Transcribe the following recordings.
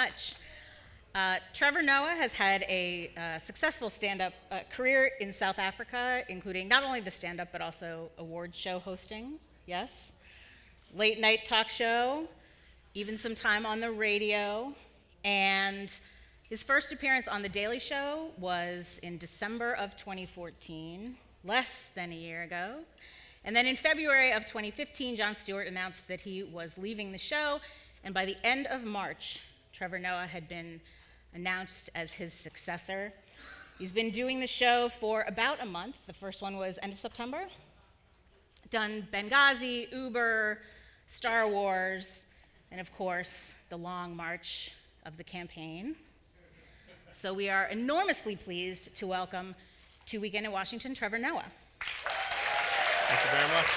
much. Trevor Noah has had a successful stand-up career in South Africa, including not only the stand-up, but also award show hosting, yes, late night talk show, even some time on the radio, and his first appearance on The Daily Show was in December of 2014, less than a year ago. And then in February of 2015, Jon Stewart announced that he was leaving the show, and by the end of March, Trevor Noah had been announced as his successor. He's been doing the show for about a month. The first one was end of September. Done Benghazi, Uber, Star Wars, and of course, the long march of the campaign. So we are enormously pleased to welcome to Weekend in Washington, Trevor Noah. Thank you very much.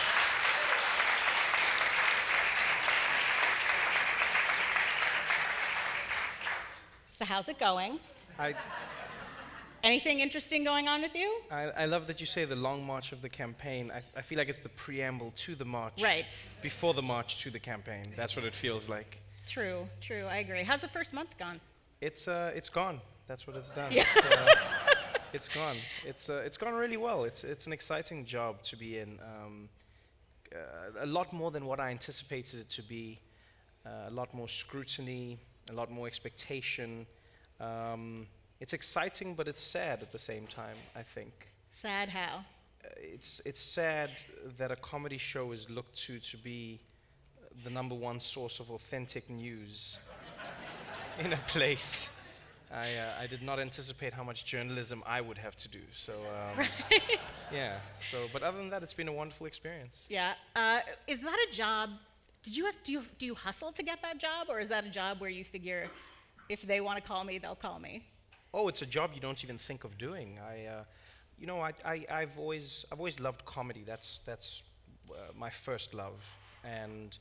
So how's it going? Anything interesting going on with you? I love that you say the long march of the campaign. I feel like it's the preamble to the march. Right. Before the march to the campaign. That's what it feels like. True, I agree. How's the first month gone? It's gone. That's what it's done. Yeah. It's gone. It's gone really well. It's an exciting job to be in. A lot more than what I anticipated it to be. A lot more scrutiny, a lot more expectation. It's exciting, but it's sad at the same time, I think. Sad how? It's sad that a comedy show is looked to be the #1 source of authentic news in a place. I did not anticipate how much journalism I would have to do. So, yeah. So, but other than that, it's been a wonderful experience. Yeah. Is that a job? Do you hustle to get that job, or is that a job where you figure, if they want to call me, they'll call me? Oh, it's a job you don't even think of doing. I've always loved comedy. That's my first love, and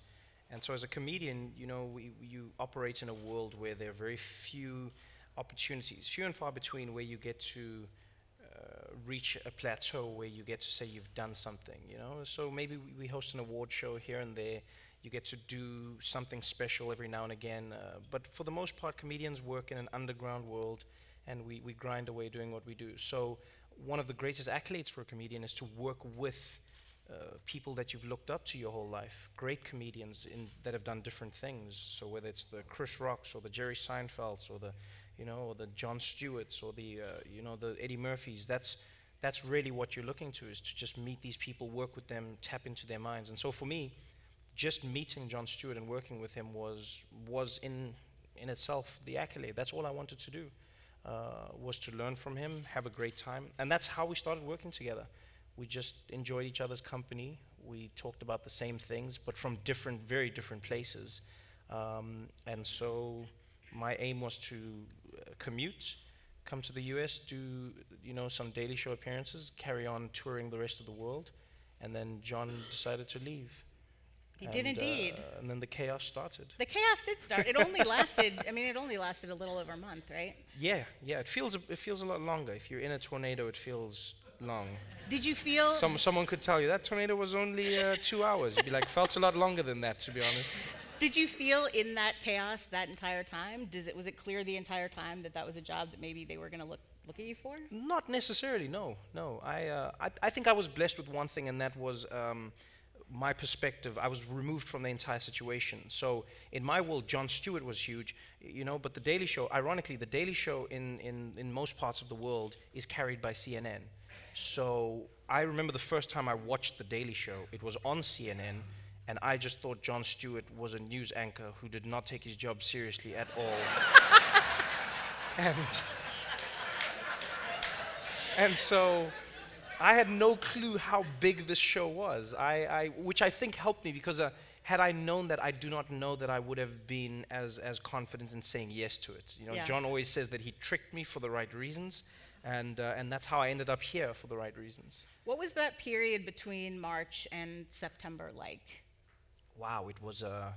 so as a comedian, you operate in a world where there are very few opportunities, few and far between, where you get to reach a plateau where you get to say you've done something. So maybe we host an award show here and there. You get to do something special every now and again, but for the most part, comedians work in an underground world, and we grind away doing what we do. So one of the greatest accolades for a comedian is to work with people that you've looked up to your whole life, great comedians that have done different things. So whether it's the Chris Rocks or the Jerry Seinfelds or the Jon Stewarts or the Eddie Murphys, that's really what you're looking to, is to just meet these people, work with them, tap into their minds. And so for me, just meeting Jon Stewart and working with him was in itself the accolade. That's all I wanted to do, was to learn from him, have a great time. And that's how we started working together. We just enjoyed each other's company. We talked about the same things, but from very different places. And so my aim was to commute, come to the US, do some Daily Show appearances, carry on touring the rest of the world, and then Jon decided to leave. He did indeed. And then the chaos started. The chaos did start. It only lasted. It only lasted a little over a month, right? Yeah. It feels a lot longer. If you're in a tornado, it feels long. Did you feel? Someone could tell you that tornado was only 2 hours. You'd be like, felt a lot longer than that, to be honest. Did you feel in that chaos that entire time? Was it clear the entire time that was a job that maybe they were going to look at you for? Not necessarily. No. I think I was blessed with one thing, and that was my perspective. I was removed from the entire situation. So in my world, Jon Stewart was huge, but The Daily Show, ironically, The Daily Show in most parts of the world is carried by CNN. So I remember the first time I watched The Daily Show, it was on CNN, and I just thought Jon Stewart was a news anchor who did not take his job seriously at all. And so I had no clue how big this show was, which I think helped me, because had I known that, I do not know that I would have been as confident in saying yes to it. Yeah. Jon always says that he tricked me for the right reasons, and that's how I ended up here, for the right reasons. What was that period between March and September like? Wow, it was a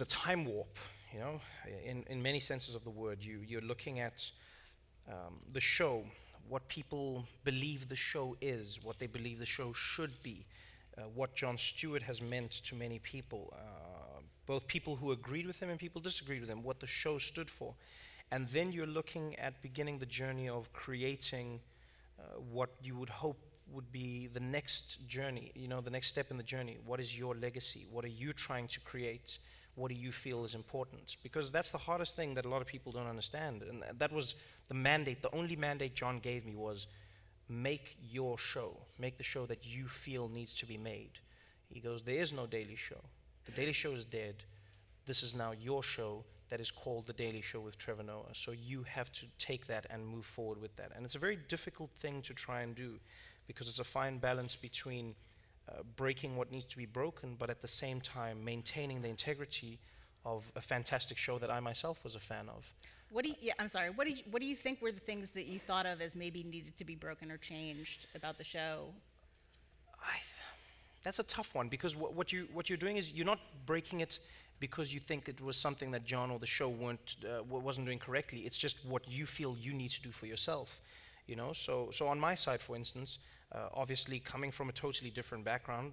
time warp, in many senses of the word. You're looking at the show, what people believe the show is, what they believe the show should be, what Jon Stewart has meant to many people, both people who agreed with him and people disagreed with him, what the show stood for. And then you're looking at beginning the journey of creating what you would hope would be the next journey, the next step in the journey. What is your legacy? What are you trying to create? What do you feel is important? Because that's the hardest thing that a lot of people don't understand. And that was the mandate. The only mandate John gave me was make your show. Make the show that you feel needs to be made. He goes, there is no Daily Show. The Daily Show is dead. This is now your show that is called The Daily Show with Trevor Noah. So you have to take that and move forward with that. And it's a very difficult thing to try and do because it's a fine balance between breaking what needs to be broken, but at the same time maintaining the integrity of a fantastic show that I myself was a fan of. I'm sorry, what do you think were the things that you thought of as maybe needed to be broken or changed about the show? That's a tough one because what you're doing is you're not breaking it because you think it was something that John or the show wasn't doing correctly. It's just what you feel you need to do for yourself, So on my side, for instance, obviously coming from a totally different background,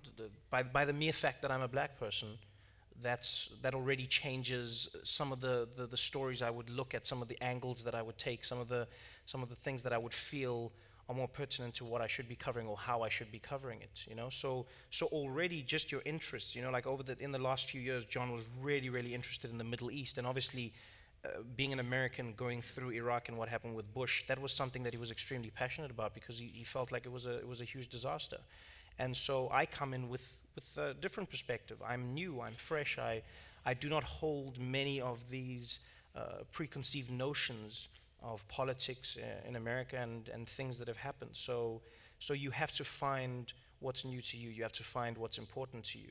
by the mere fact that I'm a black person, that already changes some of the stories I would look at, some of the angles that I would take, some of the things that I would feel are more pertinent to what I should be covering or how I should be covering it, So already just your interests, like in the last few years, John was really, really interested in the Middle East, and obviously being an American going through Iraq and what happened with Bush, that was something that he was extremely passionate about because he felt like it was a huge disaster. And so I come in with a different perspective. I'm new, I'm fresh, I do not hold many of these preconceived notions of politics in America and things that have happened. So you have to find what's new to you. You have to find what's important to you,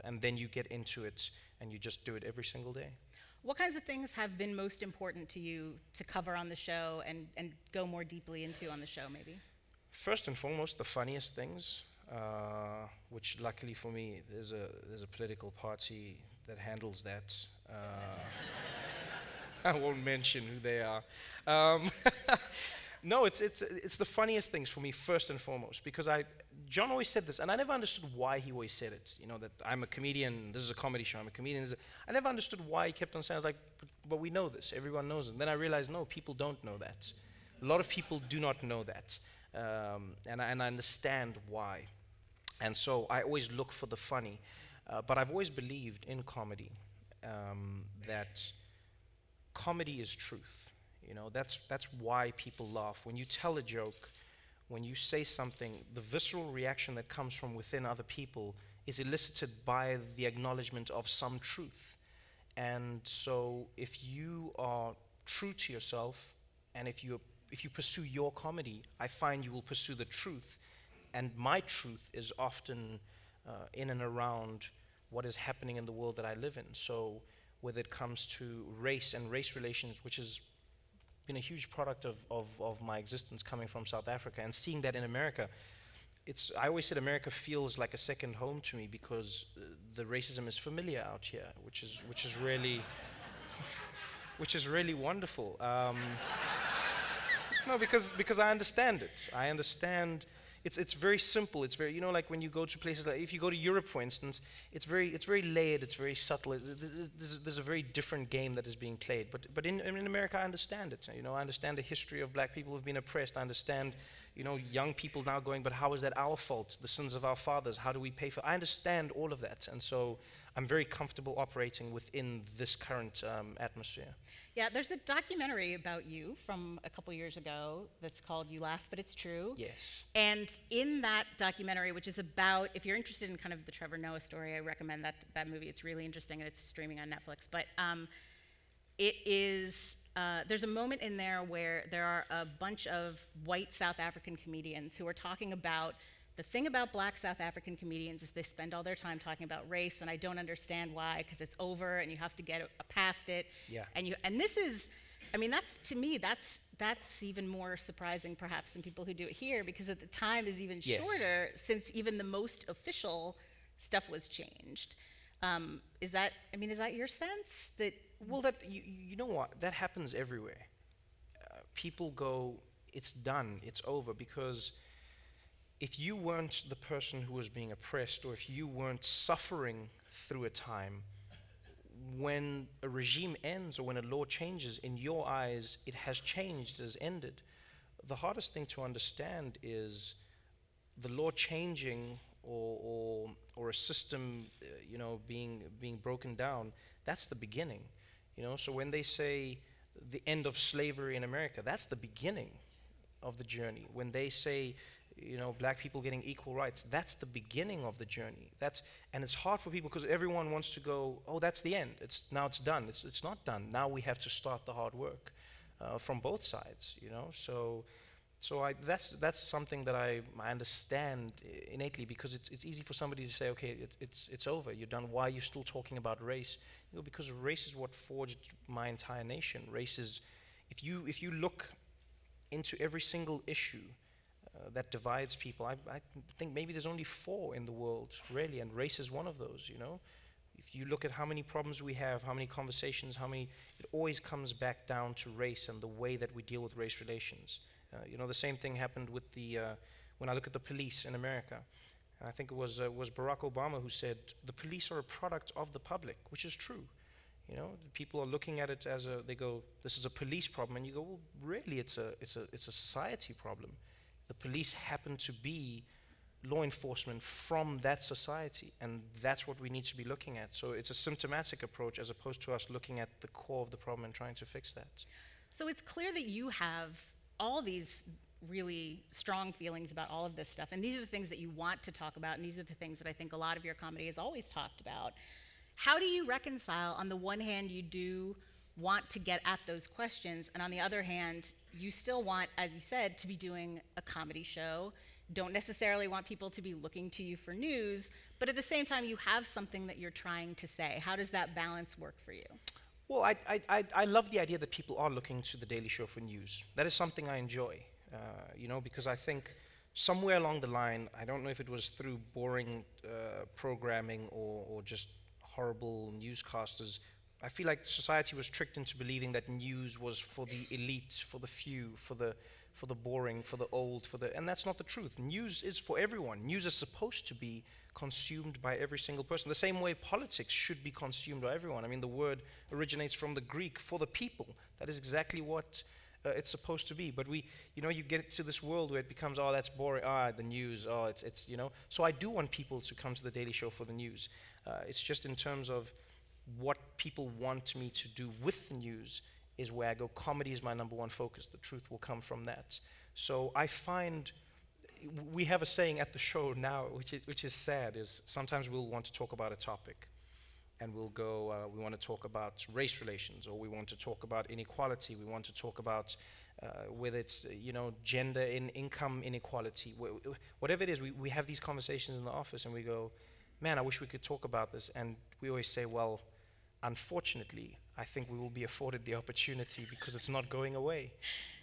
and then you get into it and you just do it every single day. What kinds of things have been most important to you to cover on the show and go more deeply into on the show, maybe? First and foremost, the funniest things, which luckily for me, there's a political party that handles that. I won't mention who they are. No, it's the funniest things for me first and foremost because John always said this, and I never understood why he always said it. That I'm a comedian. This is a comedy show. I'm a comedian. I never understood why he kept on saying. I was like, but we know this. Everyone knows it. And then I realized, no, people don't know that. A lot of people do not know that, and I understand why. And so I always look for the funny, but I've always believed in comedy that comedy is truth. That's why people laugh. When you tell a joke, when you say something, the visceral reaction that comes from within other people is elicited by the acknowledgement of some truth. And so if you are true to yourself, and if you pursue your comedy, I find you will pursue the truth. And my truth is often in and around what is happening in the world that I live in. So whether it comes to race and race relations, which has been a huge product of my existence coming from South Africa and seeing that in America. I always said America feels like a second home to me because the racism is familiar out here, which is really wonderful. No, because I understand it. I understand. It's very simple. It's very, like when you go to places like, if you go to Europe, for instance, it's very layered, it's very subtle. There's a very different game that is being played. But in America, I understand it. I understand the history of black people who've been oppressed. I understand, young people now going, but how is that our fault? The sins of our fathers, how do we pay for? I understand all of that. And so I'm very comfortable operating within this current atmosphere. Yeah, there's a documentary about you from a couple years ago that's called You Laugh, But It's True. Yes. And in that documentary, which is about, if you're interested in kind of the Trevor Noah story, I recommend that movie. It's really interesting, and it's streaming on Netflix. But it is, there's a moment in there where there are a bunch of white South African comedians who are talking about the thing about black South African comedians is they spend all their time talking about race, and I don't understand why, because it's over and you have to get past it. Yeah. And this is, that's, to me, that's even more surprising perhaps than people who do it here, because at the time is even shorter since even the most official stuff was changed. Is that your sense? Well, you know what? That happens everywhere. People go, it's done, it's over, because if you weren't the person who was being oppressed, or if you weren't suffering through a time, when a regime ends or when a law changes, in your eyes, it has changed, it has ended. The hardest thing to understand is the law changing or a system, being broken down. That's the beginning, So when they say the end of slavery in America, that's the beginning of the journey. When they say, black people getting equal rights, that's the beginning of the journey. And it's hard for people because everyone wants to go, oh, that's the end. Now it's done. It's not done. Now we have to start the hard work from both sides, So that's something that I understand innately, because it's easy for somebody to say, okay, it's over, you're done. Why are you still talking about race? Because race is what forged my entire nation. Race is, if you look into every single issue that divides people, I think maybe there's only 4 in the world, really, and race is one of those, If you look at how many problems we have, how many conversations, it always comes back down to race and the way that we deal with race relations. The same thing happened with when I look at the police in America. I think it was Barack Obama who said, the police are a product of the public, which is true. People are looking at it as they go, this is a police problem, and you go, well, really, it's a society problem. The police happen to be law enforcement from that society, and that's what we need to be looking at. So it's a symptomatic approach as opposed to us looking at the core of the problem and trying to fix that. So it's clear that you have all these really strong feelings about all of this stuff, and these are the things that you want to talk about, and these are the things that I think a lot of your comedy has always talked about. How do you reconcile, on the one hand, you do want to get at those questions, and on the other hand, you still want, as you said, to be doing a comedy show, don't necessarily want people to be looking to you for news, but at the same time, you have something that you're trying to say. How does that balance work for you? Well, I love the idea that people are looking to The Daily Show for news. That is something I enjoy, because I think somewhere along the line, I don't know if it was through boring programming or just horrible newscasters, I feel like society was tricked into believing that news was for the elite, for the few, for the boring, for the old, and that's not the truth. News is for everyone. News is supposed to be consumed by every single person. The same way politics should be consumed by everyone. I mean, the word originates from the Greek, for the people. That is exactly what it's supposed to be. But you get to this world where it becomes, oh, that's boring, the news, it's. So I do want people to come to The Daily Show for the news. It's just in terms of what people want me to do with the news is where I go, comedy is my #1 focus. The truth will come from that. So I find, we have a saying at the show now, which is sad, is sometimes we'll want to talk about a topic, and we'll go, we want to talk about race relations, or we want to talk about inequality, we want to talk about whether it's, gender and income inequality, whatever it is, we have these conversations in the office, and we go, man, I wish we could talk about this, and we always say, well, unfortunately, I think we will be afforded the opportunity because it's not going away,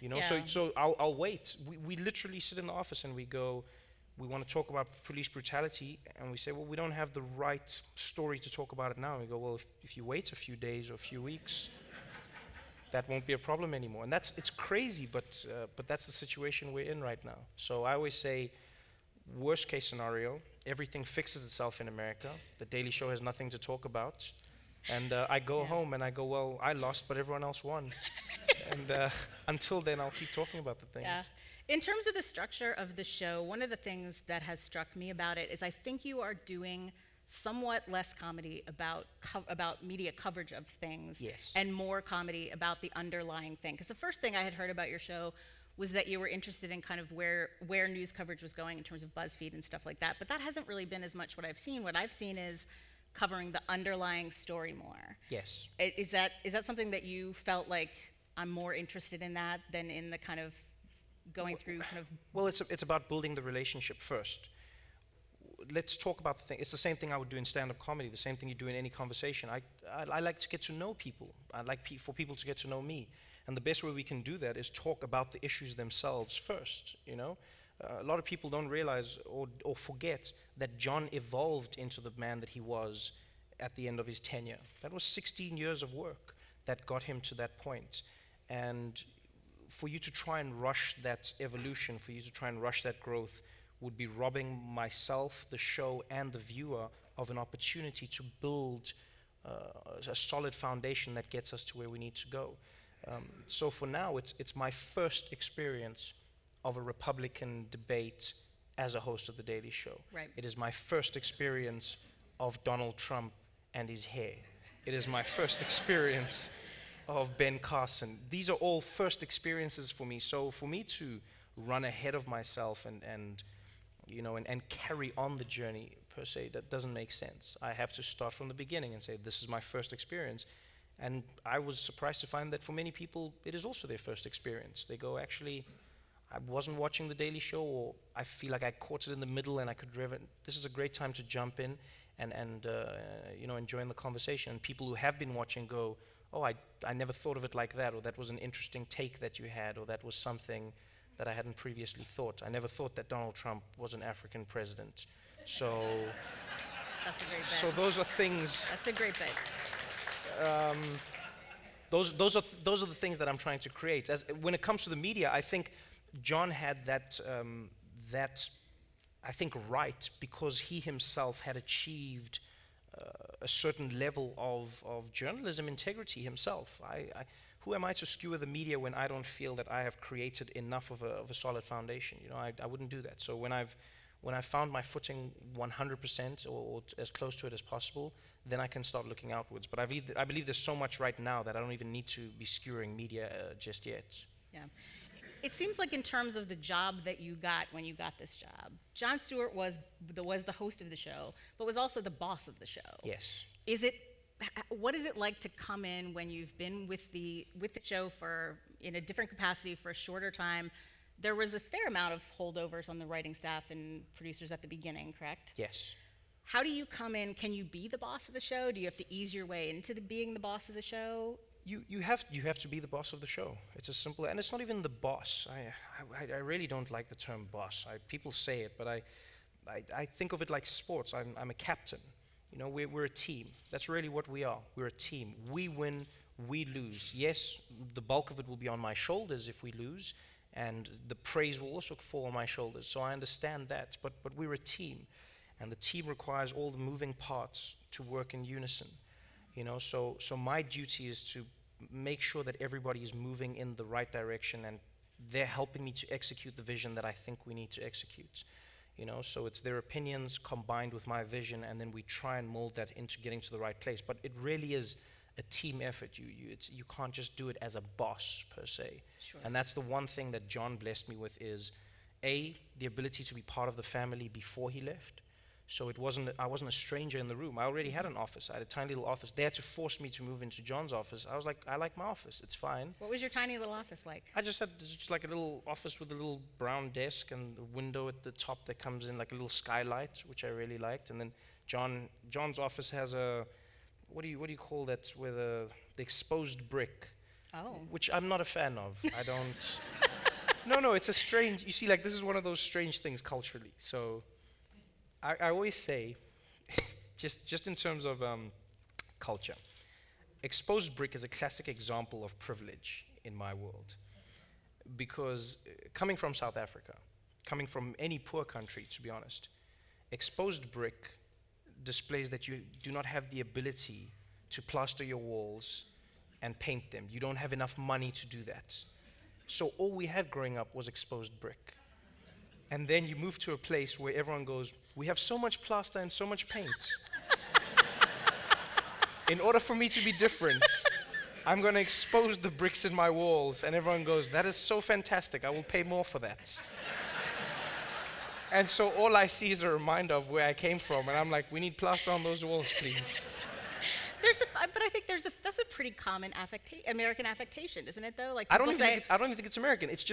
Yeah. So I'll wait. We literally sit in the office and we go, we want to talk about police brutality, and we say, well, we don't have the right story to talk about it now. And we go, well, if you wait a few days or a few weeks, that won't be a problem anymore. And it's crazy, but that's the situation we're in right now. So I always say, worst case scenario, everything fixes itself in America. The Daily Show has nothing to talk about. And I go home and I go, well, I lost, but everyone else won. And until then, I'll keep talking about the things. Yeah. In terms of the structure of the show, one of the things that has struck me about it is I think you are doing somewhat less comedy about media coverage of things, yes, and more comedy about the underlying thing. Because the first thing I had heard about your show was that you were interested in kind of where news coverage was going in terms of BuzzFeed and stuff like that. But that hasn't really been as much what I've seen. What I've seen is covering the underlying story more. Yes. Is that something that you felt like I'm more interested in that than in the kind of going through kind of... Well, it's about building the relationship first. Let's talk about the thing. It's the same thing I would do in stand-up comedy, the same thing you do in any conversation. I like to get to know people. I like for people to get to know me. And the best way we can do that is talk about the issues themselves first, A lot of people don't realize or forget that John evolved into the man that he was at the end of his tenure. That was 16 years of work that got him to that point. And for you to try and rush that evolution, for you to try and rush that growth, would be robbing myself, the show, and the viewer of an opportunity to build a solid foundation that gets us to where we need to go. So for now, it's my first experience of a Republican debate as a host of The Daily Show. Right. It is my first experience of Donald Trump and his hair. It is my first experience of Ben Carson. These are all first experiences for me. So for me to run ahead of myself and carry on the journey per se, that doesn't make sense. I have to start from the beginning and say, this is my first experience. And I was surprised to find that for many people, it is also their first experience. They go, actually, I wasn't watching The Daily Show, or I feel like I caught it in the middle and I could this is a great time to jump in and join the conversation. And people who have been watching go, oh, I never thought of it like that, or that was an interesting take that you had, or that was something that I hadn't previously thought. I never thought that Donald Trump was an African president. So, That's a great bit. so those are things. That's a great bit. Those are the things that I'm trying to create. When it comes to the media, I think John had that I think right, because he himself had achieved a certain level of journalism integrity himself. Who am I to skewer the media when I don't feel that I have created enough of a solid foundation? I wouldn't do that. So when I've found my footing 100% or as close to it as possible, then I can start looking outwards. But I believe there's so much right now that I don't even need to be skewering media just yet. Yeah. It seems like in terms of the job that you got when you got this job, Jon Stewart was the host of the show, but was also the boss of the show. Yes. What is it like to come in when you've been with the show in a different capacity for a shorter time? There was a fair amount of holdovers on the writing staff and producers at the beginning, correct? Yes. How do you come in? Can you be the boss of the show? Do you have to ease your way into being the boss of the show? You have to be the boss of the show. It's as simple, and it's not even the boss. I really don't like the term boss. People say it, but I think of it like sports. I'm a captain. We're a team. That's really what we are. We're a team. We win, we lose. Yes, the bulk of it will be on my shoulders if we lose, and the praise will also fall on my shoulders. So I understand that, but we're a team, and the team requires all the moving parts to work in unison. So my duty is to make sure that everybody is moving in the right direction, and they're helping me to execute the vision that I think we need to execute. So it's their opinions combined with my vision, and then we try and mold that into getting to the right place. But it really is a team effort. You can't just do it as a boss per se. Sure. And that's the one thing that John blessed me with is, A, the ability to be part of the family before he left. So I wasn't a stranger in the room. I already had an office. I had a tiny little office. They had to force me to move into John's office. I was like, I like my office. It's fine. What was your tiny little office like? I just had just like a little office with a little brown desk and a window at the top that comes in like a little skylight, which I really liked. And then John's office has a, what do you call that, with the exposed brick? Oh. Which I'm not a fan of. I don't. No, it's a strange. You see, like this is one of those strange things culturally. So. I always say, just in terms of culture, exposed brick is a classic example of privilege in my world. Because coming from South Africa, coming from any poor country, to be honest, exposed brick displays that you do not have the ability to plaster your walls and paint them. You don't have enough money to do that. So all we had growing up was exposed brick. And then you move to a place where everyone goes, we have so much plaster and so much paint. In order for me to be different, I'm going to expose the bricks in my walls. And everyone goes, that is so fantastic. I will pay more for that. And so all I see is a reminder of where I came from. And I'm like, we need plaster on those walls, please. But I think that's a pretty common American affectation, isn't it? Though, like I don't even think it's American. It's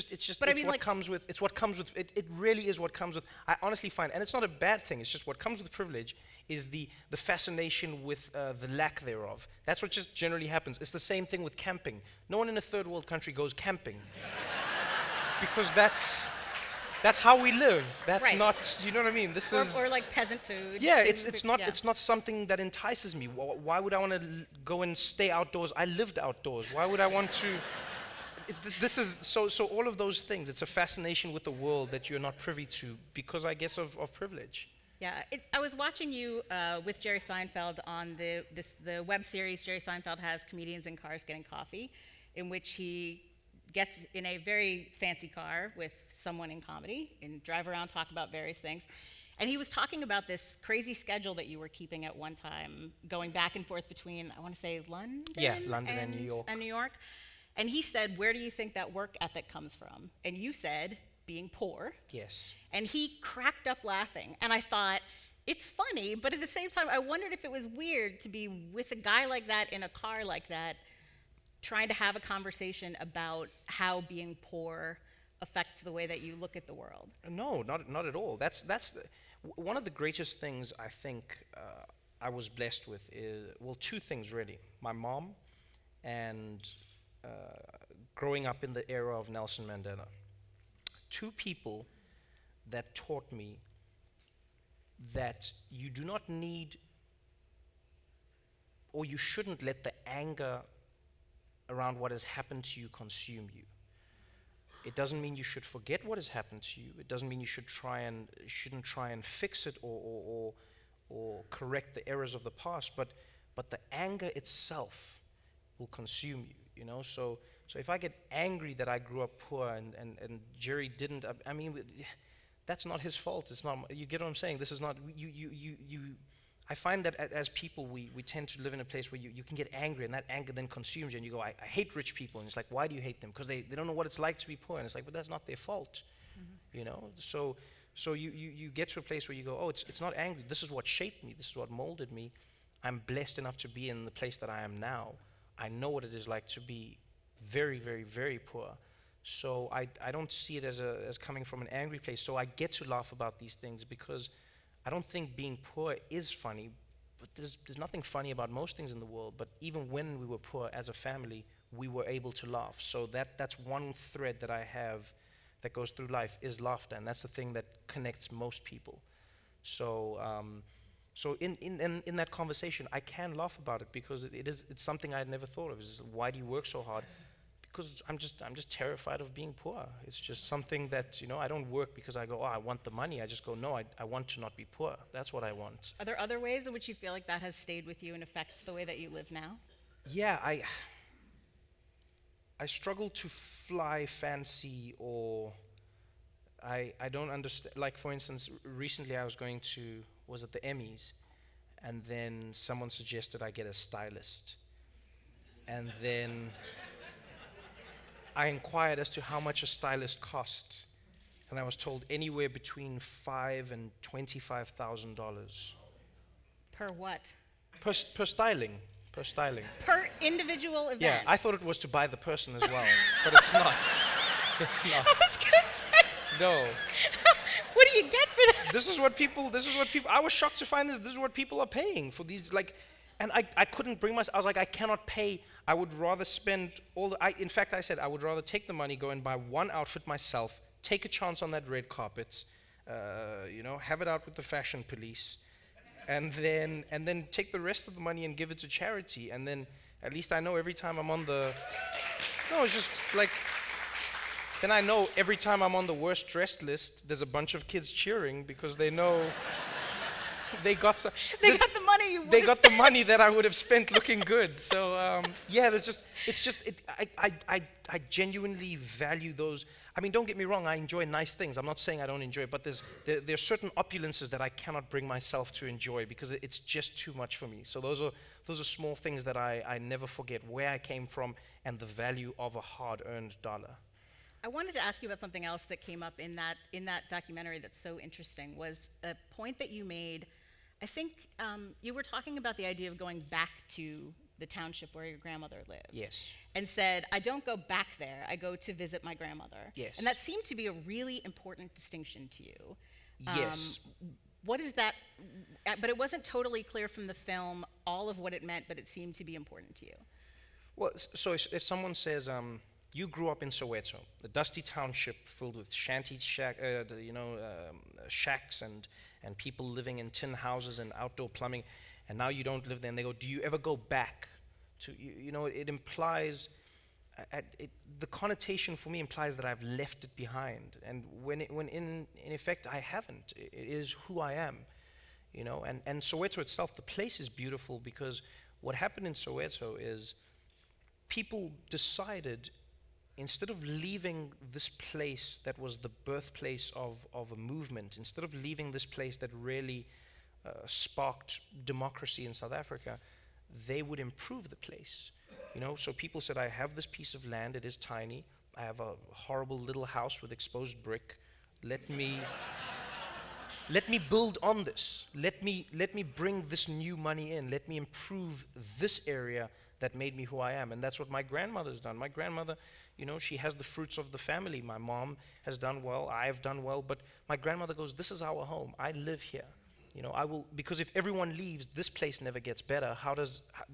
what comes with. It's what comes with. It really is what comes with. I honestly find, and it's not a bad thing. It's just what comes with privilege is the fascination with the lack thereof. That's what just generally happens. It's the same thing with camping. No one in a third world country goes camping because that's how we live. That's right. Not, you know what I mean? This is or like peasant food. Yeah, it's not something that entices me. Why would I want to go and stay outdoors? I lived outdoors. Why would I want to? This is so all of those things. It's a fascination with the world that you're not privy to because I guess of privilege. Yeah, I was watching you with Jerry Seinfeld on the web series Jerry Seinfeld has, Comedians in Cars Getting Coffee, in which he gets in a very fancy car with someone in comedy and drive around, talk about various things. And he was talking about this crazy schedule that you were keeping at one time, going back and forth between, I want to say, London? Yeah, London and New York. And New York. And he said, where do you think that work ethic comes from? And you said, being poor. Yes. And he cracked up laughing. And I thought, it's funny, but at the same time, I wondered if it was weird to be with a guy like that in a car like that, trying to have a conversation about how being poor affects the way that you look at the world. No, not at all. One of the greatest things I think I was blessed with is, well, two things really. My mom and growing up in the era of Nelson Mandela. Two people that taught me that you do not need, or you shouldn't let the anger around what has happened to you consume you. It doesn't mean you should forget what has happened to you. It doesn't mean you shouldn't try and fix it or correct the errors of the past. But the anger itself will consume you. You know. So if I get angry that I grew up poor and Jerry didn't, I mean, that's not his fault. It's not. You get what I'm saying? This is not you. I find that as people, we tend to live in a place where you can get angry, and that anger then consumes you, and you go, I hate rich people. And it's like, why do you hate them? Because they don't know what it's like to be poor. And it's like, but that's not their fault. Mm-hmm. You know? So you get to a place where you go, oh, it's not angry. This is what shaped me. This is what molded me. I'm blessed enough to be in the place that I am now. I know what it is like to be very, very, very poor. So I don't see it as coming from an angry place. So I get to laugh about these things because I don't think being poor is funny, but there's nothing funny about most things in the world. But even when we were poor as a family, we were able to laugh. So that's one thread that I have that goes through life is laughter, and that's the thing that connects most people. So in that conversation, I can laugh about it because it's something I had never thought of. Is why do you work so hard? Because I'm just terrified of being poor. It's just something that, I don't work because I go, oh, I want the money. I just go, no, I want to not be poor. That's what I want. Are there other ways in which you feel like that has stayed with you and affects the way that you live now? Yeah, I struggle to fly fancy, or I don't understand. Like, for instance, recently I was at the Emmys, and then someone suggested I get a stylist. And then I inquired as to how much a stylist cost, and I was told anywhere between $5,000 and $25,000. Per what? Per styling. Per styling. Per individual event. Yeah, I thought it was to buy the person as well, but it's not. It's not. I was gonna say. No. What do you get for that? This is what people. I was shocked to find this. This is what people are paying for these, like. And I couldn't bring myself. I was like, I cannot pay. I would rather spend in fact, I said I would rather take the money, go and buy one outfit myself, take a chance on that red carpet, have it out with the fashion police, and then take the rest of the money and give it to charity. And then at least I know every time I'm on the. No, it's just like. Then I know every time I'm on the worst dressed list, there's a bunch of kids cheering because they know. They got the money. They got the money that I would have spent looking good. So I genuinely value those. I mean, don't get me wrong. I enjoy nice things. I'm not saying I don't enjoy it, but there are certain opulences that I cannot bring myself to enjoy because it's just too much for me. So those are small things that I never forget where I came from and the value of a hard-earned dollar. I wanted to ask you about something else that came up in that documentary that's so interesting. Was a point that you made. I think you were talking about the idea of going back to the township where your grandmother lived. Yes. And said, I don't go back there, I go to visit my grandmother. Yes. And that seemed to be a really important distinction to you. Yes. What is that? But it wasn't totally clear from the film all of what it meant, but it seemed to be important to you. Well, so if someone says, you grew up in Soweto, the dusty township filled with shacks and people living in tin houses and outdoor plumbing, and now you don't live there. And they go, do you ever go back to, it implies, the connotation for me implies that I've left it behind. And when in effect I haven't. It is who I am. you know. And Soweto itself, the place is beautiful because what happened in Soweto is people decided, instead of leaving this place that was the birthplace of a movement, instead of leaving this place that really sparked democracy in South Africa, they would improve the place. You know, so people said, I have this piece of land, it is tiny, I have a horrible little house with exposed brick, let me build on this, let me bring this new money in, let me improve this area that made me who I am. And that's what my grandmother's done. My grandmother, you know, she has the fruits of the family. My mom has done well, I've done well, but my grandmother goes, this is our home, I live here. You know, because if everyone leaves, this place never gets better.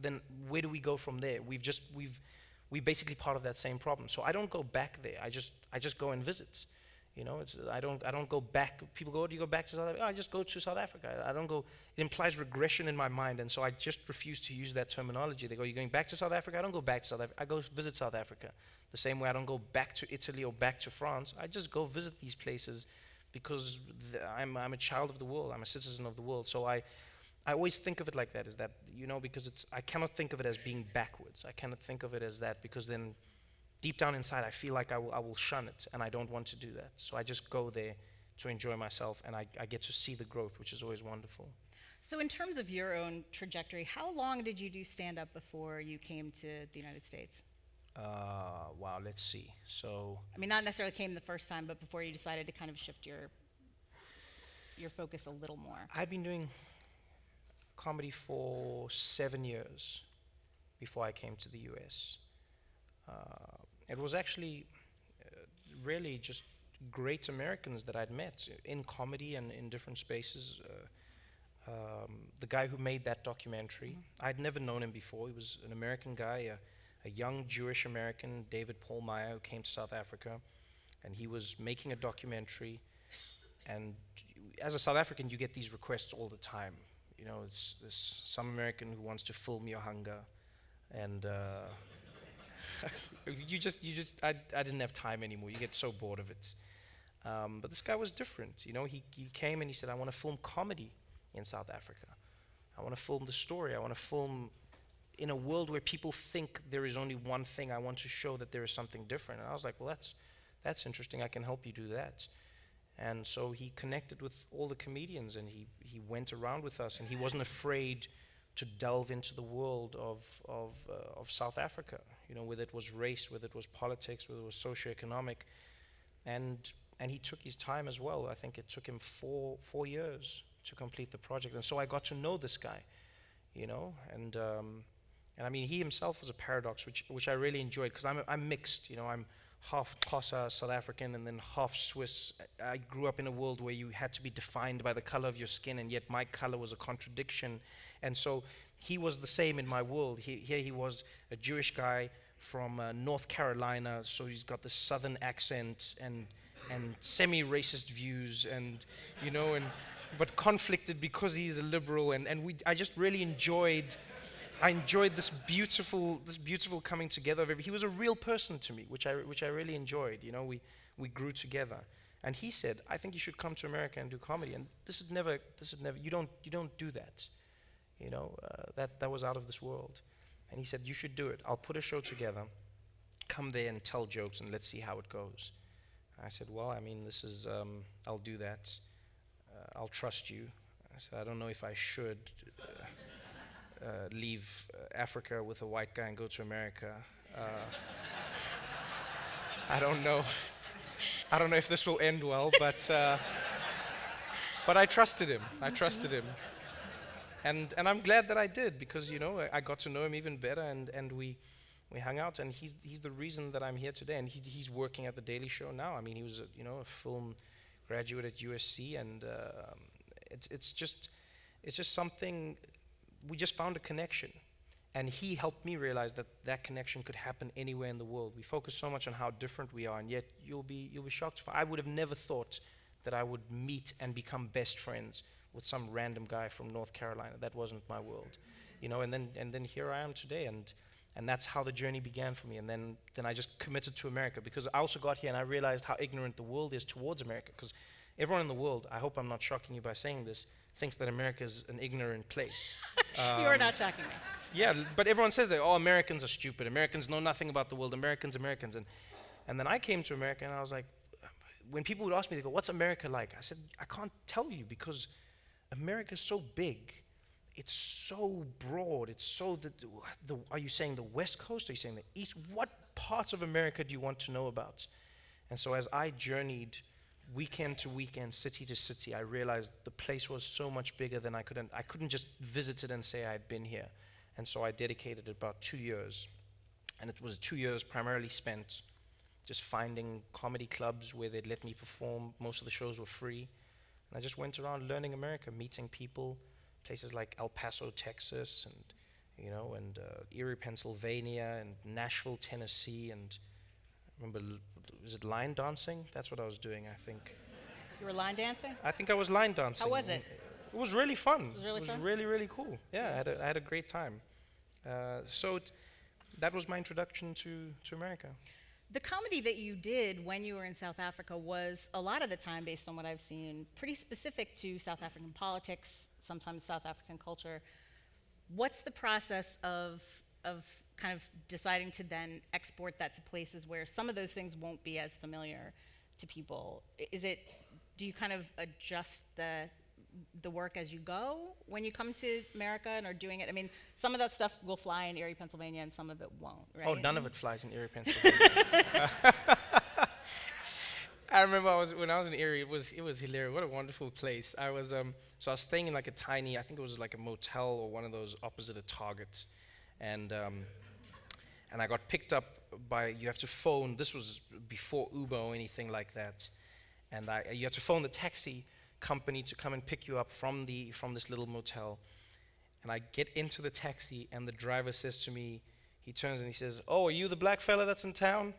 Then where do we go from there? We're basically part of that same problem. So I don't go back there. I just go and visit. You know, I don't go back. People go, do you go back to South Africa? Oh, I just go to South Africa. I don't go. It implies regression in my mind, and so I just refuse to use that terminology. They go, you're going back to South Africa? I don't go back to South Africa. I go visit South Africa. The same way I don't go back to Italy or back to France. I just go visit these places because I'm a child of the world. I'm a citizen of the world. So I always think of it like that, is that, you know, because I cannot think of it as being backwards. I cannot think of it as that, because then deep down inside I feel like I will shun it, and I don't want to do that. So I just go there to enjoy myself, and I get to see the growth, which is always wonderful. So in terms of your own trajectory, how long did you do stand-up before you came to the United States? Wow, let's see. So, I mean, not necessarily came the first time, but before you decided to kind of shift your focus a little more. I'd been doing comedy for 7 years before I came to the US. It was actually really just great Americans that I'd met in comedy and in different spaces. The guy who made that documentary, I'd never known him before. He was an American guy, a young Jewish American, David Paul Meyer, who came to South Africa, and he was making a documentary. And as a South African, you get these requests all the time. You know, it's some American who wants to film your hunger, and I didn't have time anymore. You get so bored of it. But this guy was different. You know, he came and he said, I want to film comedy in South Africa. I want to film the story. I want to film in a world where people think there is only one thing. I want to show that there is something different. And I was like, well, that's interesting. I can help you do that. And so he connected with all the comedians, and he went around with us, and he wasn't afraid to delve into the world of South Africa, you know, whether it was race, whether it was politics, whether it was socioeconomic, and he took his time as well. I think it took him four years to complete the project, and so I got to know this guy, you know, and I mean, he himself was a paradox, which I really enjoyed, because I'm mixed, you know, I'm half Xhosa, South African, and then half Swiss. I grew up in a world where you had to be defined by the color of your skin, and yet my color was a contradiction. And so he was the same in my world. Here he was, a Jewish guy from North Carolina, so he's got this southern accent and semi-racist views, and you know, but conflicted because he's a liberal, and I just really enjoyed this beautiful coming together of he was a real person to me, which I really enjoyed. You know, we grew together. And he said, I think you should come to America and do comedy. And this had never you don't do that. You know, that was out of this world. And he said, you should do it. I'll put a show together, come there and tell jokes, and let's see how it goes. I said, well, I mean, this is I'll do that. I'll trust you. I said, I don't know if I should leave Africa with a white guy and go to America. I don't know. I don't know if this will end well, but I trusted him. And I'm glad that I did, because you know, I got to know him even better, and we hung out, and he's the reason that I'm here today. And he's working at the Daily Show now. I mean, he was a film graduate at USC, and it's just something. We just found a connection, and he helped me realize that connection could happen anywhere in the world. We focus so much on how different we are, and yet you'll be shocked. I would have never thought that I would meet and become best friends with some random guy from North Carolina. That wasn't my world, you know. And then here I am today, and that's how the journey began for me. And then I just committed to America, because I also got here and I realized how ignorant the world is towards America. Because everyone in the world, I hope I'm not shocking you by saying this, thinks that America is an ignorant place. You are not shocking me. Yeah, but everyone says that, oh, Americans are stupid. Americans know nothing about the world. Americans. And then I came to America and I was like, when people would ask me, they go, what's America like? I said, I can't tell you because America's so big. It's so broad. It's so, are you saying the West Coast? Are you saying the East? What parts of America do you want to know about? And so as I journeyed weekend to weekend, city to city, I realized the place was so much bigger than I couldn't just visit it and say I'd been here. And so I dedicated about 2 years. And it was 2 years primarily spent just finding comedy clubs where they'd let me perform. Most of the shows were free. And I just went around learning America, meeting people, places like El Paso, Texas, and Erie, Pennsylvania, and Nashville, Tennessee, and I remember, was it line dancing? That's what I was doing, I think. You were line dancing? I think I was line dancing. How was it? It was really fun. It was really fun? Really, really cool. Yeah, I had a great time. That was my introduction to America. The comedy that you did when you were in South Africa was, a lot of the time, based on what I've seen, pretty specific to South African politics, sometimes South African culture. What's the process of kind of deciding to then export that to places where some of those things won't be as familiar to people? Do you kind of adjust the work as you go when you come to America and are doing it? I mean, some of that stuff will fly in Erie, Pennsylvania, and some of it won't, right? Oh, none of it flies in Erie, Pennsylvania. I remember when I was in Erie, it was hilarious. What a wonderful place. I was staying in like a tiny, I think it was like a motel or one of those opposite a Target, and I got picked up by, you have to phone. This was before Uber or anything like that, and you had to phone the taxi company to come and pick you up from this little motel. And I get into the taxi, and the driver says to me, he turns and he says, "Oh, are you the black fella that's in town?"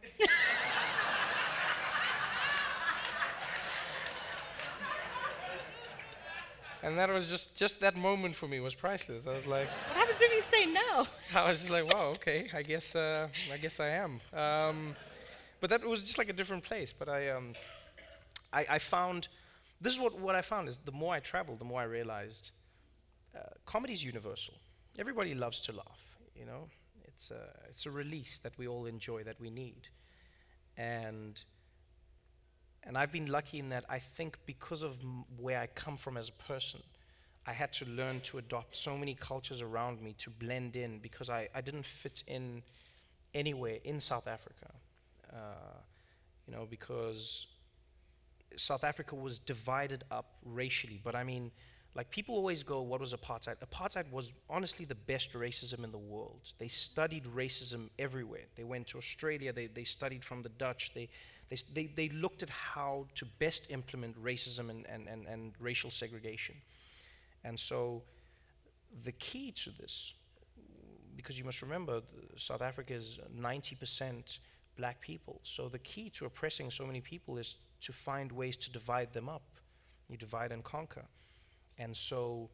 And that was just that moment for me was priceless. I was like, what happens if you say no? I was just like, wow, okay, I guess I am. But that was just like a different place. But I found, this is what I found, is the more I traveled, the more I realized comedy is universal. Everybody loves to laugh, you know. It's a release that we all enjoy, that we need. And I've been lucky in that I think because of where I come from as a person, I had to learn to adopt so many cultures around me to blend in, because I didn't fit in anywhere in South Africa. Because South Africa was divided up racially. But I mean, like, people always go, what was apartheid? Apartheid was honestly the best racism in the world. They studied racism everywhere. They went to Australia, they studied from the Dutch, they looked at how to best implement racism and racial segregation. And so the key to this, because you must remember, South Africa is 90% black people. So the key to oppressing so many people is to find ways to divide them up. You divide and conquer. And so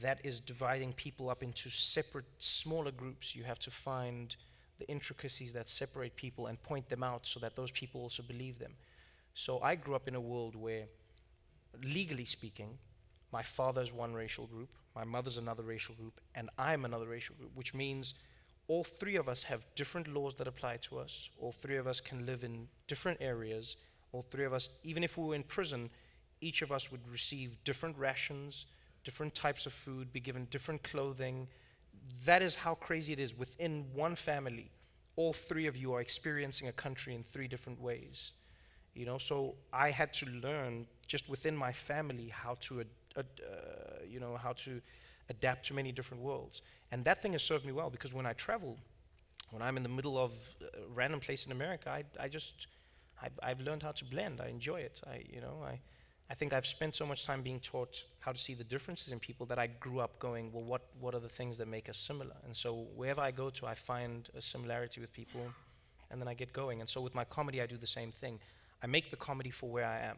that is dividing people up into separate, smaller groups. You have to find the intricacies that separate people and point them out so that those people also believe them. So I grew up in a world where, legally speaking, my father's one racial group, my mother's another racial group, and I'm another racial group, which means all three of us have different laws that apply to us. All three of us can live in different areas. All three of us, even if we were in prison, each of us would receive different rations, different types of food, be given different clothing. That is how crazy it is. Within one family, all three of you are experiencing a country in three different ways. You know, so I had to learn just within my family how to adapt to many different worlds. And that thing has served me well, because when I travel, when I'm in the middle of a random place in America, I've learned how to blend. I enjoy it. I think I've spent so much time being taught how to see the differences in people that I grew up going, well, what are the things that make us similar? And so wherever I go to, I find a similarity with people, and then I get going. And so with my comedy, I do the same thing. I make the comedy for where I am,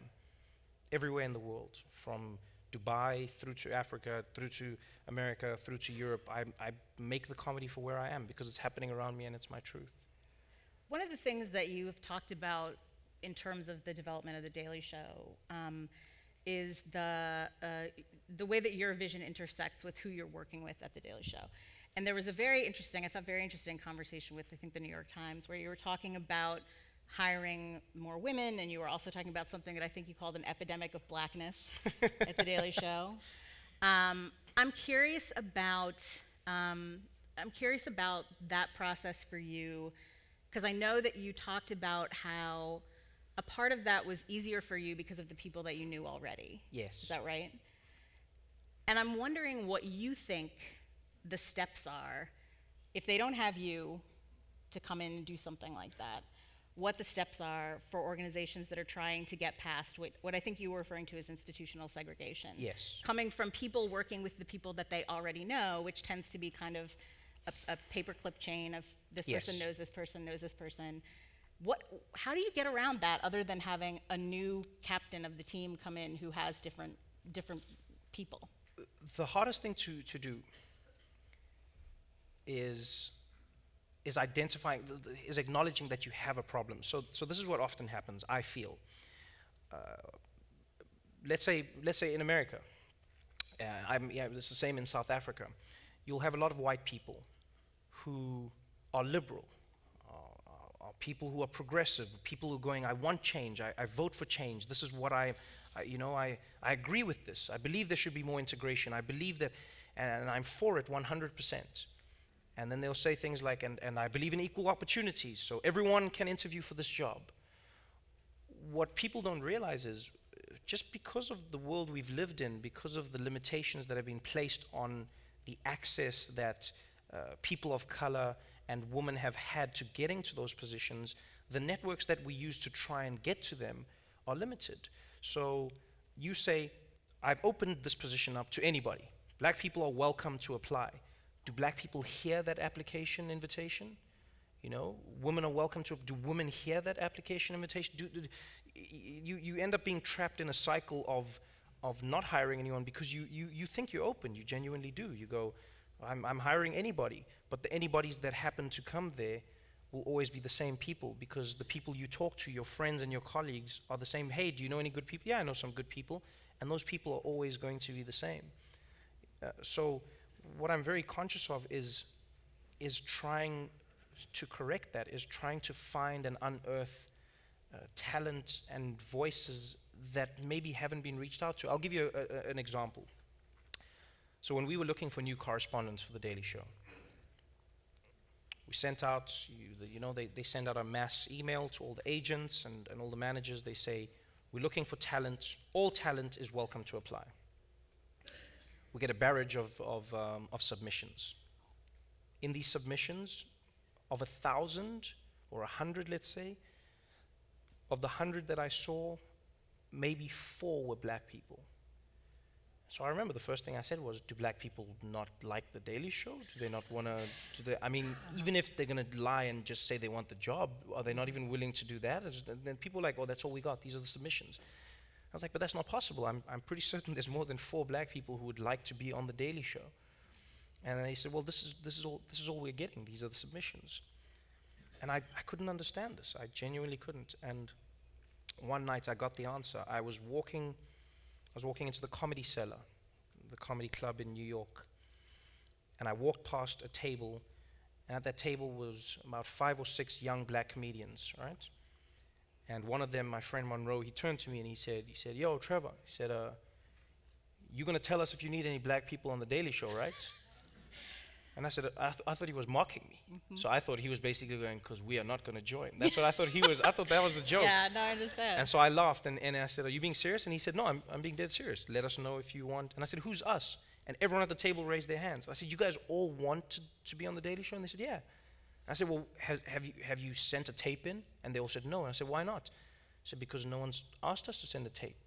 everywhere in the world, from Dubai through to Africa, through to America, through to Europe. I make the comedy for where I am, because it's happening around me and it's my truth. One of the things that you have talked about in terms of the development of The Daily Show is the way that your vision intersects with who you're working with at The Daily Show. And there was a very interesting conversation with, I think, the New York Times, where you were talking about hiring more women, and you were also talking about something that I think you called an epidemic of blackness at The Daily Show. I'm curious about that process for you, because I know that you talked about how a part of that was easier for you because of the people that you knew already. Yes. Is that right? And I'm wondering what you think the steps are, if they don't have you to come in and do something like that, what the steps are for organizations that are trying to get past what I think you were referring to as institutional segregation. Yes. Coming from people working with the people that they already know, which tends to be kind of a paperclip chain of this person knows this person, knows this person. How do you get around that other than having a new captain of the team come in who has different people? The hardest thing to do is identifying, is acknowledging that you have a problem. So this is what often happens, I feel. Let's say in America, it's the same in South Africa. You'll have a lot of white people who are liberal, are people who are progressive, people who are going, I want change, I vote for change, this is what I agree with this, I believe there should be more integration, I believe that, and I'm for it 100%. And then they'll say things like, and I believe in equal opportunities, so everyone can interview for this job. What people don't realize is, just because of the world we've lived in, because of the limitations that have been placed on the access that people of color and women have had to getting to those positions, the networks that we use to try and get to them are limited. So you say, I've opened this position up to anybody. Black people are welcome to apply. Do black people hear that application invitation? You know, women are welcome to, do women hear that application invitation? You end up being trapped in a cycle of not hiring anyone because you think you're open, you genuinely do. You go, I'm hiring anybody, but the anybodies that happen to come there will always be the same people because the people you talk to, your friends and your colleagues, are the same. Hey, do you know any good people? Yeah, I know some good people, and those people are always going to be the same. So what I'm very conscious of is trying to correct that, is trying to find and unearth talent and voices that maybe haven't been reached out to. I'll give you an example. So when we were looking for new correspondents for The Daily Show, we sent out, they send out a mass email to all the agents and all the managers. They say, we're looking for talent. All talent is welcome to apply. We get a barrage of submissions. In these submissions, of 1,000 or 100, let's say, of the 100 that I saw, maybe 4 were black people. So I remember the first thing I said was, do black people not like The Daily Show? Do they not want to, I mean, even if they're going to lie and just say they want the job, are they not even willing to do that? And then people are like, oh, that's all we got, these are the submissions. I was like, but that's not possible. I'm pretty certain there's more than 4 black people who would like to be on The Daily Show. And they said, well, this is all we're getting. These are the submissions. And I couldn't understand this. I genuinely couldn't. And one night I got the answer. I was walking into the Comedy Cellar, the comedy club in New York. And I walked past a table, and at that table was about 5 or 6 young black comedians, right? And one of them, my friend Monroe, he turned to me and he said, yo, Trevor, he said, you're going to tell us if you need any black people on The Daily Show, right? And I said, I thought he was mocking me. Mm-hmm. So I thought he was basically going, because we are not going to join. That's what I thought he was. I thought that was a joke. Yeah, no, I understand. And so I laughed and I said, are you being serious? And he said, no, I'm being dead serious. Let us know if you want. And I said, who's us? And everyone at the table raised their hands. I said, you guys all want to be on The Daily Show? And they said, yeah. I said, well, have you sent a tape in? And they all said, no. And I said, why not? I said, because no one's asked us to send a tape.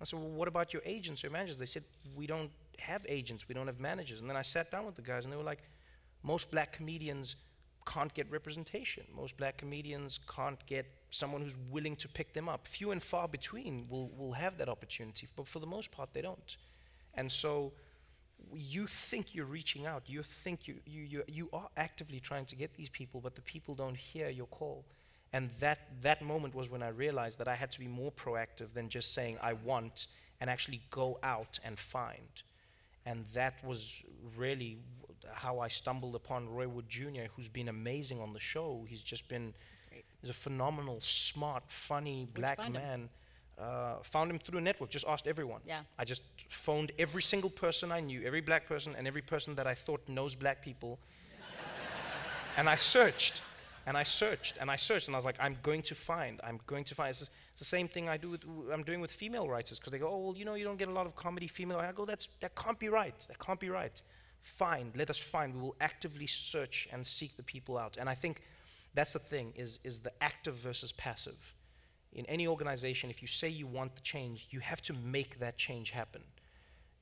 I said, well, what about your agents or managers? They said, we don't have agents, we don't have managers. And then I sat down with the guys and they were like, most black comedians can't get representation. Most black comedians can't get someone who's willing to pick them up. Few and far between will have that opportunity, but for the most part they don't. And so you think you're reaching out, you think you are actively trying to get these people, but the people don't hear your call. And that moment was when I realized that I had to be more proactive than just saying I want and actually go out and find. And that was really how I stumbled upon Roy Wood Jr., who's been amazing on the show. He's just been, he's a phenomenal, smart, funny black man. Found him through a network, just asked everyone. Yeah. I just phoned every single person I knew, every black person, and every person that I thought knows black people. And I searched, and I searched, and I searched, and I was like, I'm going to find. It's the same thing I'm doing with female writers, because they go, oh, well, you know, you don't get a lot of comedy female. I go, that can't be right. That can't be right. Find, let us find. We will actively search and seek the people out. And I think that's the thing, is the active versus passive. In any organization, if you say you want the change, you have to make that change happen.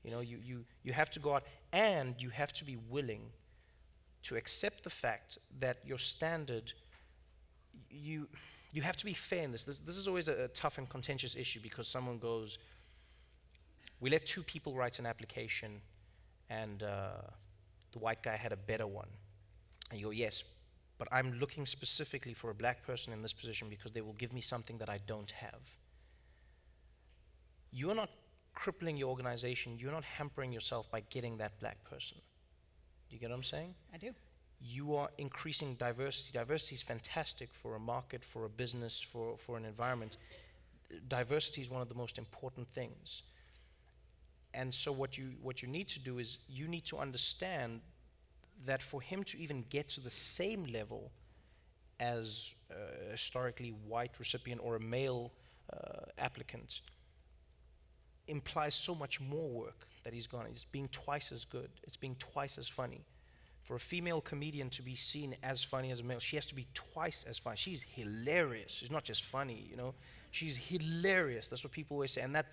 You know, you have to go out, and you have to be willing to accept the fact that your standard, you have to be fair in this. This is always a tough and contentious issue, because someone goes, we let two people write an application, and the white guy had a better one. And you go, yes, but I'm looking specifically for a black person in this position because they will give me something that I don't have. You're not crippling your organization, you're not hampering yourself by getting that black person. Do you get what I'm saying? I do. You are increasing diversity. Diversity is fantastic for a market, for a business, for an environment. Diversity is one of the most important things. And so what you need to do is you need to understand that for him to even get to the same level as a historically white recipient or a male applicant implies so much more work that he's gone. It's being twice as good. It's being twice as funny. For a female comedian to be seen as funny as a male, she has to be twice as funny. She's hilarious. She's not just funny, you know. She's hilarious. That's what people always say. And that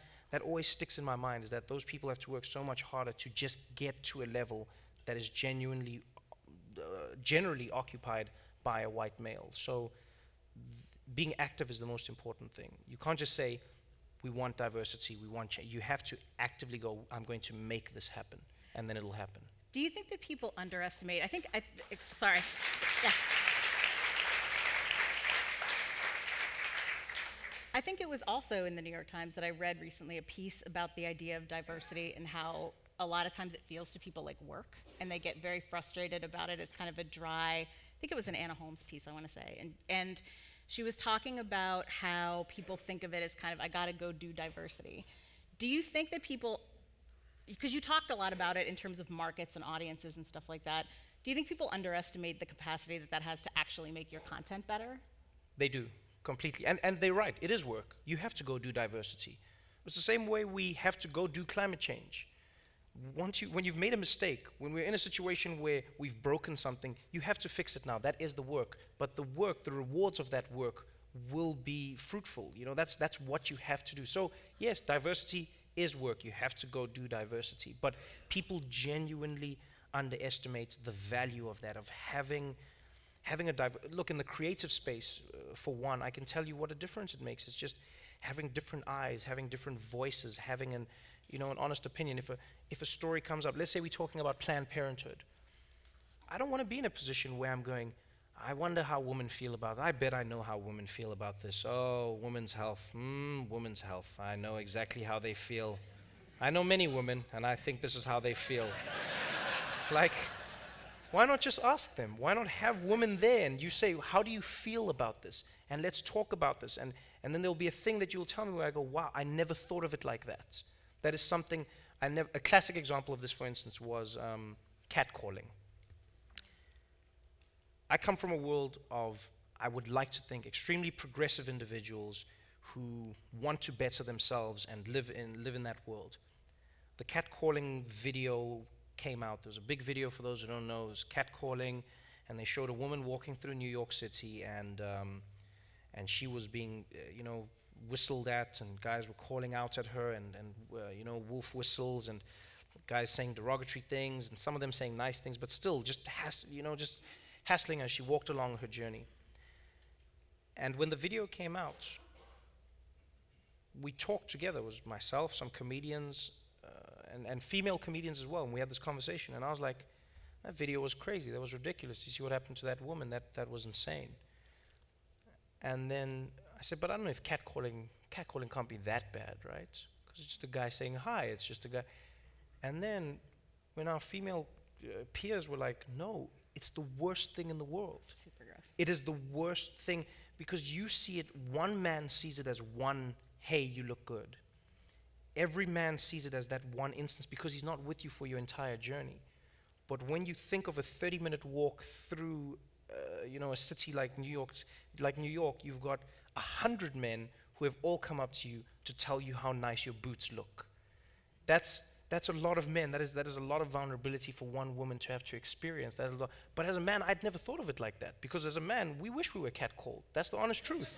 always sticks in my mind, is that those people have to work so much harder to just get to a level that is generally occupied by a white male. So being active is the most important thing. You can't just say, we want diversity, we want change. You have to actively go, I'm going to make this happen, and then it'll happen. Do you think that people underestimate, sorry, yeah. I think it was also in the New York Times that I read recently a piece about the idea of diversity and how a lot of times it feels to people like work, and they get very frustrated about it as kind of a dry, I think it was an Anna Holmes piece, I want to say, and she was talking about how people think of it as kind of, I gotta go do diversity. Do you think that people, because you talked a lot about it in terms of markets and audiences and stuff like that, do you think people underestimate the capacity that has to actually make your content better? They do, completely. And they're right, it is work. You have to go do diversity. It's the same way we have to go do climate change. When you've made a mistake, when we're in a situation where we've broken something, you have to fix it now. That is the work. But the work, the rewards of that work will be fruitful. You know, that's what you have to do. So yes, diversity is work. You have to go do diversity. But people genuinely underestimate the value of that, of having a look in the creative space. For one, I can tell you what a difference it makes. It's just having different eyes, having different voices, having an honest opinion. If a story comes up, let's say we're talking about Planned Parenthood, I don't want to be in a position where I'm going, I wonder how women feel about it. I bet I know how women feel about this. Oh, women's health. Women's health. I know exactly how they feel. I know many women, and I think this is how they feel. Like, why not just ask them? Why not have women there and you say, how do you feel about this? And let's talk about this. And then there'll be a thing that you'll tell me where I go, wow, I never thought of it like that. That is something a classic example of this, for instance, was catcalling. I come from a world of, I would like to think, extremely progressive individuals who want to better themselves and live in that world. The catcalling video came out. There was a big video, for those who don't know. It was catcalling, and they showed a woman walking through New York City, and she was being, whistled at, and guys were calling out at her, and wolf whistles, and guys saying derogatory things, and some of them saying nice things, but still just hassling her. She walked along her journey. And when the video came out, we talked together. It was myself, some comedians, and female comedians as well, and we had this conversation, and I was like, that video was crazy, that was ridiculous. You see what happened to that woman, that was insane. And then I said, but I don't know if catcalling can't be that bad, right? because it's just a guy saying hi. It's just a guy. And then when our female peers were like, no, it's the worst thing in the world. Super gross. It is the worst thing because you see it, one man sees it as one, hey, you look good. Every man sees it as that one instance because he's not with you for your entire journey. But when you think of a 30-minute walk through, a city like New York, you've got 100 men who have all come up to you to tell you how nice your boots look. That's a lot of men. That is a lot of vulnerability for one woman to have to experience. That is a lot. But as a man, I'd never thought of it like that because as a man, we wish we were catcalled. That's the honest truth.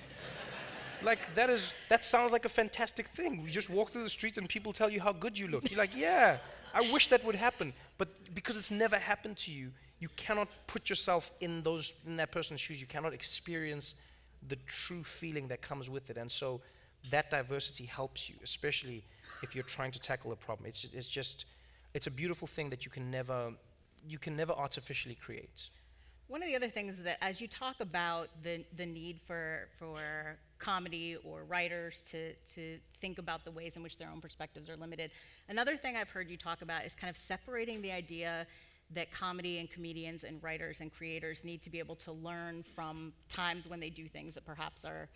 Like that sounds like a fantastic thing. You just walk through the streets and people tell you how good you look. You're like, yeah, I wish that would happen. But because it's never happened to you, you cannot put yourself in that person's shoes. You cannot experience the true feeling that comes with it. And so that diversity helps you, especially if you're trying to tackle a problem. It's a beautiful thing that you can never artificially create. One of the other things that, as you talk about the need for comedy or writers to think about the ways in which their own perspectives are limited, another thing I've heard you talk about is kind of separating the idea that comedy and comedians and writers and creators need to be able to learn from times when they do things that perhaps are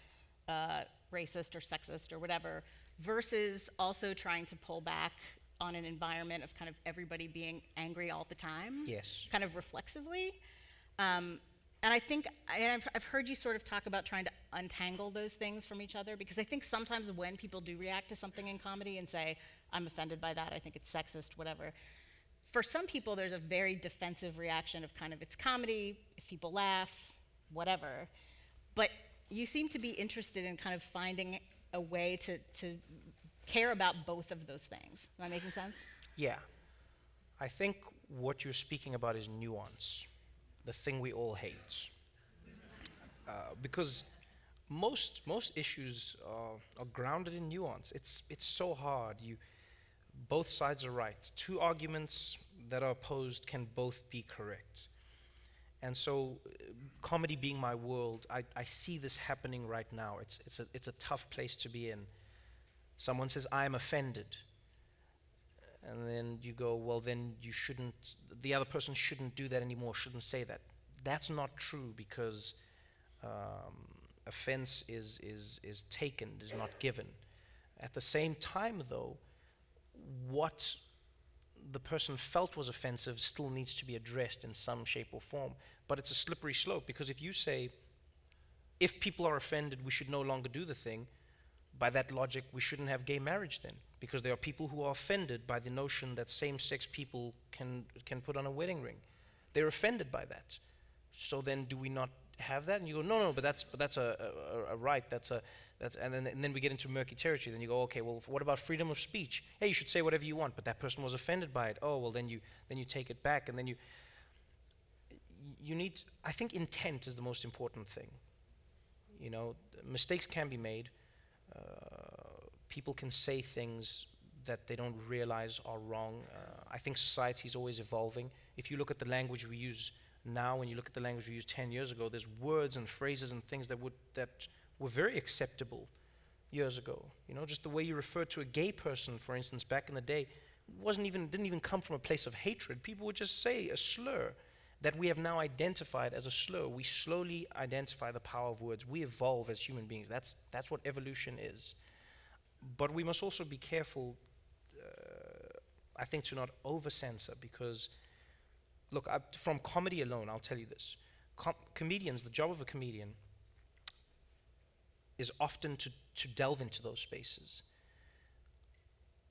racist or sexist or whatever, versus also trying to pull back on an environment of kind of everybody being angry all the time. Yes. Kind of reflexively. And I think, I've heard you sort of talk about trying to untangle those things from each other, because I think sometimes when people do react to something in comedy and say, I'm offended by that, I think it's sexist, whatever, for some people there's a very defensive reaction of kind of, it's comedy, if people laugh, whatever. But you seem to be interested in kind of finding a way to care about both of those things. Am I making sense? Yeah. I think what you're speaking about is nuance. The thing we all hate. Because most issues are grounded in nuance. It's so hard. Both sides are right. Two arguments that are opposed can both be correct. And so, comedy being my world, I see this happening right now. It's a tough place to be in. Someone says, I'm offended. And then you go, well, then you shouldn't, the other person shouldn't do that anymore, shouldn't say that. That's not true, because offense is taken, is not given. At the same time, though, what the person felt was offensive still needs to be addressed in some shape or form. But it's a slippery slope, because if you say, if people are offended, we should no longer do the thing, by that logic, we shouldn't have gay marriage then, because there are people who are offended by the notion that same-sex people can put on a wedding ring. They're offended by that. So then, do we not have that? And you go, no, but that's a right. And then we get into murky territory. Then you go, okay, well, what about freedom of speech? Hey, you should say whatever you want, but that person was offended by it. Oh, well, then you take it back, and then you need. I think intent is the most important thing. You know, mistakes can be made. People can say things that they don't realize are wrong. I think society is always evolving. If you look at the language we use now and you look at the language we used 10 years ago, there's words and phrases and things that were very acceptable years ago. You know, just the way you referred to a gay person, for instance, back in the day, didn't even come from a place of hatred. People would just say a slur that we have now identified as a slur. We slowly identify the power of words. We evolve as human beings. That's what evolution is. But we must also be careful, I think, to not over-censor, because, look, from comedy alone, I'll tell you this. Comedians, the job of a comedian is often to delve into those spaces.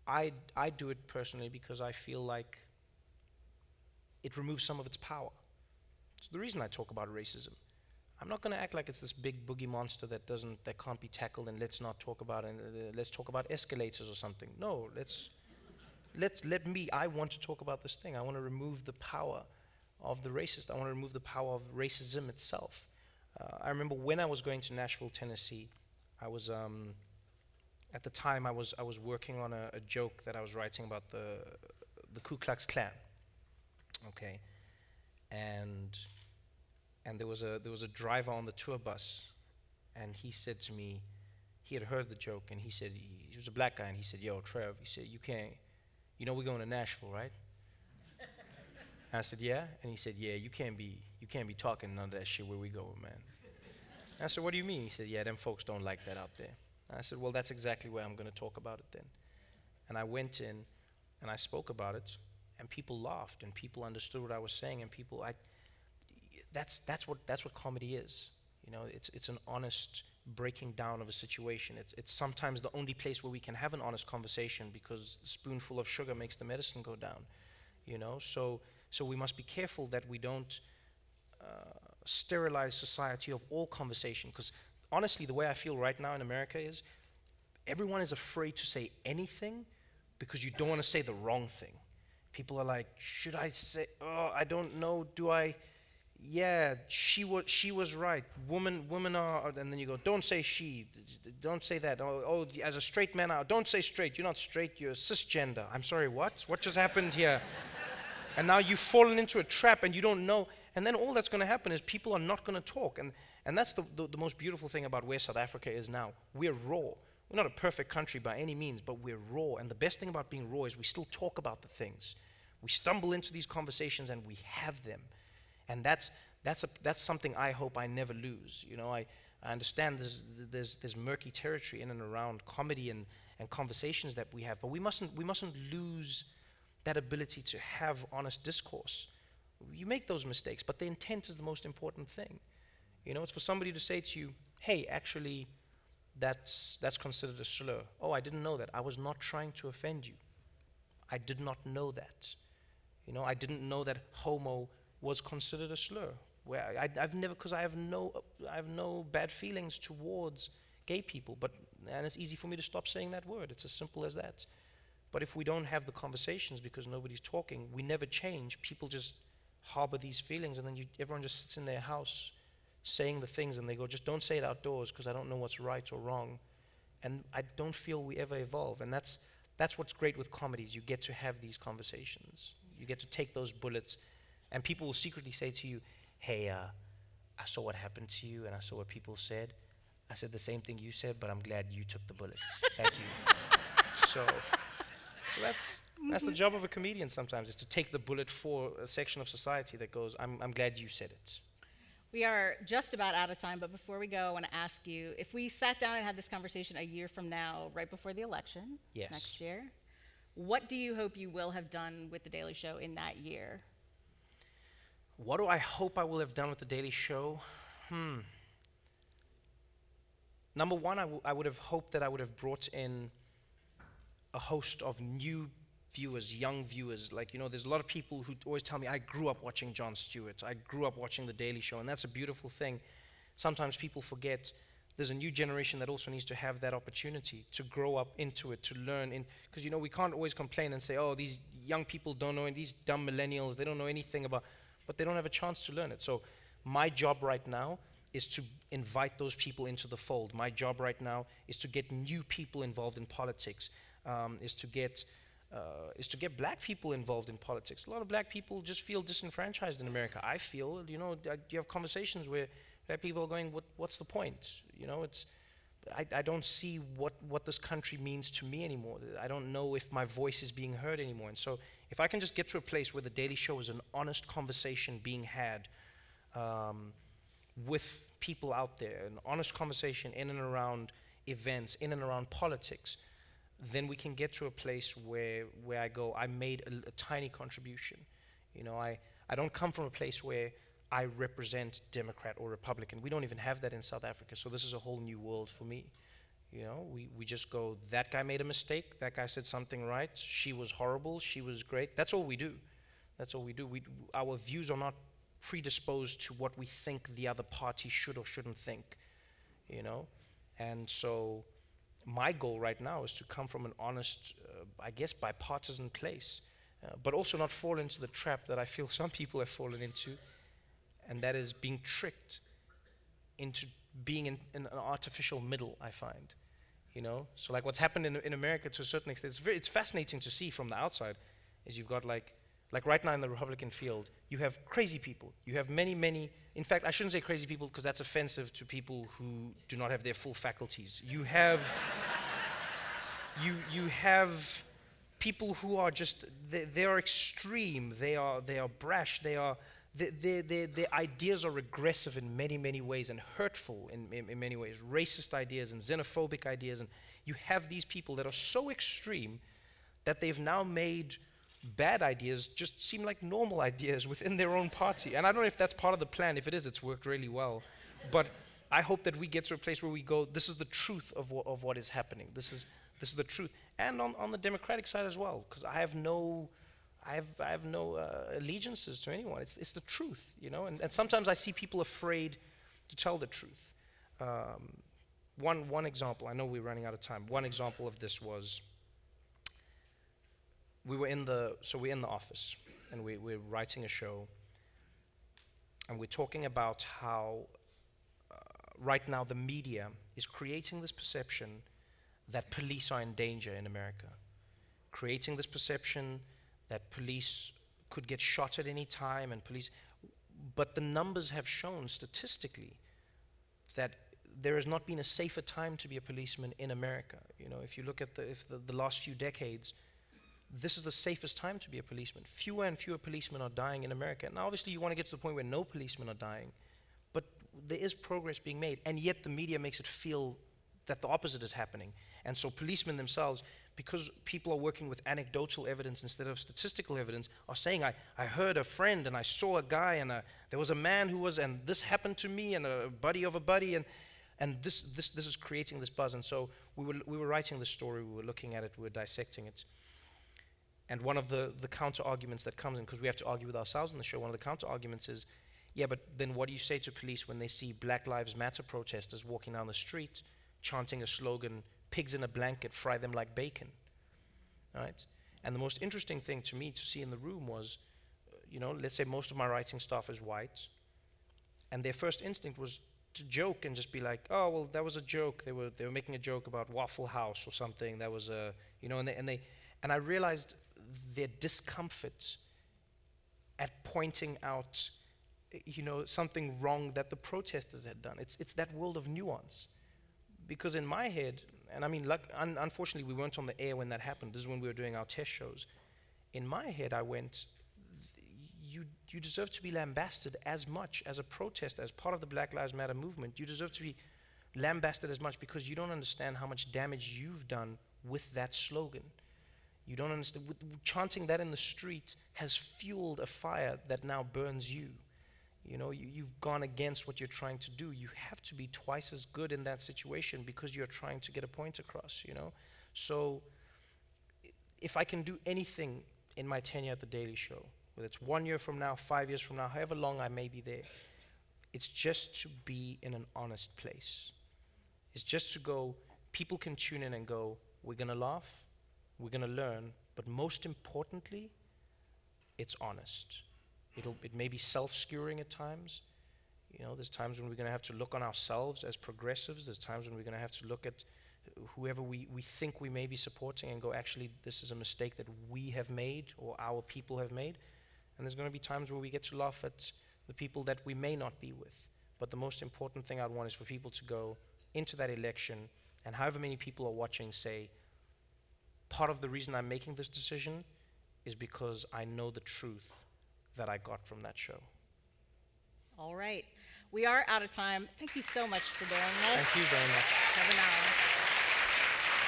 I do it personally because I feel like it removes some of its power. It's the reason I talk about racism. I'm not going to act like it's this big boogie monster that can't be tackled, and let's not talk about it. Let's talk about escalators or something. No, I want to talk about this thing. I want to remove the power of the racist. I want to remove the power of racism itself. I remember when I was going to Nashville, Tennessee, I was at the time I was working on a joke that I was writing about the Ku Klux Klan. Okay, and there was a driver on the tour bus, and he said to me, he had heard the joke, and he said, he was a black guy, and he said, yo, Trev, he said, you can't, you know we're going to Nashville, right? I said, yeah? And he said, yeah, you can't be talking none of that shit where we going, man. I said, what do you mean? He said, yeah, them folks don't like that out there. I said, well, that's exactly where I'm going to talk about it then. And I went in, and I spoke about it, and people laughed, and people understood what I was saying, and people, that's what comedy is. You know, it's an honest breaking down of a situation. It's sometimes the only place where we can have an honest conversation, because the spoonful of sugar makes the medicine go down. You know, so we must be careful that we don't sterilize society of all conversation, because honestly, the way I feel right now in America is everyone is afraid to say anything because you don't want to say the wrong thing. People are like, should I say, oh, I don't know, do I? Yeah, she was right. Women are, and then you go, don't say she, don't say that. Oh, as a straight man, don't say straight. You're not straight, you're cisgender. I'm sorry, what? What just happened here? And now you've fallen into a trap and you don't know. And then all that's going to happen is people are not going to talk. And that's the most beautiful thing about where South Africa is now. We're raw. We're not a perfect country by any means, but we're raw. And the best thing about being raw is we still talk about the things. We stumble into these conversations and we have them. And that's something I hope I never lose. You know, I understand there's murky territory in and around comedy and conversations that we have, but we mustn't lose that ability to have honest discourse. You make those mistakes, but the intent is the most important thing. You know, it's for somebody to say to you, hey, actually, that's considered a slur. Oh, I didn't know that. I was not trying to offend you. I did not know that. You know, I didn't know that homo was considered a slur. Where I've never, because I have no bad feelings towards gay people, and it's easy for me to stop saying that word. It's as simple as that. But if we don't have the conversations because nobody's talking, we never change. People just harbor these feelings, and then everyone just sits in their house saying the things, and they go, just don't say it outdoors because I don't know what's right or wrong. And I don't feel we ever evolve. And that's what's great with comedies. You get to have these conversations. You get to take those bullets, and people will secretly say to you, hey, I saw what happened to you, and I saw what people said. I said the same thing you said, but I'm glad you took the bullets. Thank you. So that's the job of a comedian sometimes, is to take the bullet for a section of society that goes, I'm glad you said it. We are just about out of time, but before we go, I want to ask you, if we sat down and had this conversation a year from now, right before the election, yes, next year, what do you hope you will have done with The Daily Show in that year? What do I hope I will have done with The Daily Show? Number one, I would have hoped that I would have brought in a host of new viewers, young viewers. Like, you know, there's a lot of people who always tell me, I grew up watching Jon Stewart, I grew up watching The Daily Show, and that's a beautiful thing. Sometimes people forget there's a new generation that also needs to have that opportunity to grow up into it, to learn, because, you know, we can't always complain and say, oh, these young people don't know, and these dumb millennials, they don't know anything about, but they don't have a chance to learn it. So my job right now is to invite those people into the fold. My job right now is to get new people involved in politics, is to get black people involved in politics. A lot of black people just feel disenfranchised in America. I feel, you know, you have conversations where black people are going, what's the point? You know, I don't see what this country means to me anymore. I don't know if my voice is being heard anymore. And so if I can just get to a place where The Daily Show is an honest conversation being had with people out there, an honest conversation in and around events, in and around politics, then we can get to a place where I go, I made a tiny contribution. You know, I don't come from a place where I represent Democrat or Republican. We don't even have that in South Africa, so this is a whole new world for me. You know, we just go, that guy made a mistake, that guy said something right, she was horrible, she was great. That's all we do. That's all we do. Our views are not predisposed to what we think the other party should or shouldn't think, you know? And so my goal right now is to come from an honest, I guess, bipartisan place, but also not fall into the trap that I feel some people have fallen into, and that is being tricked into being in an artificial middle, I find. You know, so like what's happened in America to a certain extent, it's fascinating to see from the outside, is you've got like Like right now in the Republican field, you have crazy people. You have many, in fact, I shouldn't say crazy people because that's offensive to people who do not have their full faculties. You have, you have people who are just, they are extreme, they are brash, their ideas are regressive in many ways and hurtful in many ways, racist ideas and xenophobic ideas. And you have these people that are so extreme that they've now made bad ideas just seem like normal ideas within their own party. And I don't know if that's part of the plan. If it is, it's worked really well. But I hope that we get to a place where we go, this is the truth of what is happening. This is the truth. And on the Democratic side as well, because I have no allegiances to anyone. It's the truth, you know. And sometimes I see people afraid to tell the truth. One example, I know we're running out of time. One example of this was, we're in the office, and we're writing a show, and we're talking about how right now the media is creating this perception that police are in danger in America, creating this perception that police could get shot at any time, but the numbers have shown statistically that there has not been a safer time to be a policeman in America. You know, if you look at the last few decades, this is the safest time to be a policeman. Fewer and fewer policemen are dying in America. Now, obviously, you want to get to the point where no policemen are dying, but there is progress being made, and yet the media makes it feel that the opposite is happening. And so policemen themselves, because people are working with anecdotal evidence instead of statistical evidence, are saying, I heard a friend, and I saw a guy, and there was a man who was, and this happened to me, and a buddy of a buddy, and this is creating this buzz. And so we were writing the story, we were looking at it, we were dissecting it. And one of the counter-arguments that comes in, because we have to argue with ourselves in the show, one of the counter-arguments is, yeah, but then what do you say to police when they see Black Lives Matter protesters walking down the street, chanting a slogan, pigs in a blanket, fry them like bacon, right? And the most interesting thing to me to see in the room was, you know, let's say most of my writing staff is white, and their first instinct was to joke and just be like, oh, well, that was a joke. They were making a joke about Waffle House or something. That was a, you know, and I realized their discomfort at pointing out, you know, something wrong that the protesters had done. It's that world of nuance. Because in my head, and I mean, unfortunately, we weren't on the air when that happened. This is when we were doing our test shows. In my head, I went, you deserve to be lambasted as much as a protest, as part of the Black Lives Matter movement. You deserve to be lambasted as much because you don't understand how much damage you've done with that slogan. You don't understand. Chanting that in the street has fueled a fire that now burns you. You know, you've gone against what you're trying to do. You have to be twice as good in that situation because you're trying to get a point across, you know. So if I can do anything in my tenure at The Daily Show, whether it's 1 year from now, 5 years from now, however long I may be there, it's just to be in an honest place. It's just to go, people can tune in and go, we're going to laugh, we're going to learn, but most importantly, it's honest. It may be self-skewering at times. You know, there's times when we're going to have to look on ourselves as progressives. There's times when we're going to have to look at whoever we think we may be supporting and go, actually, this is a mistake that we have made or our people have made. And there's going to be times where we get to laugh at the people that we may not be with. But the most important thing I'd want is for people to go into that election, and however many people are watching say, part of the reason I'm making this decision is because I know the truth that I got from that show. All right. We are out of time. Thank you so much for doing this. Thank you very much. Have an hour.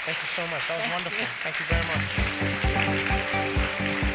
Thank you so much. That was wonderful. Thank you very much.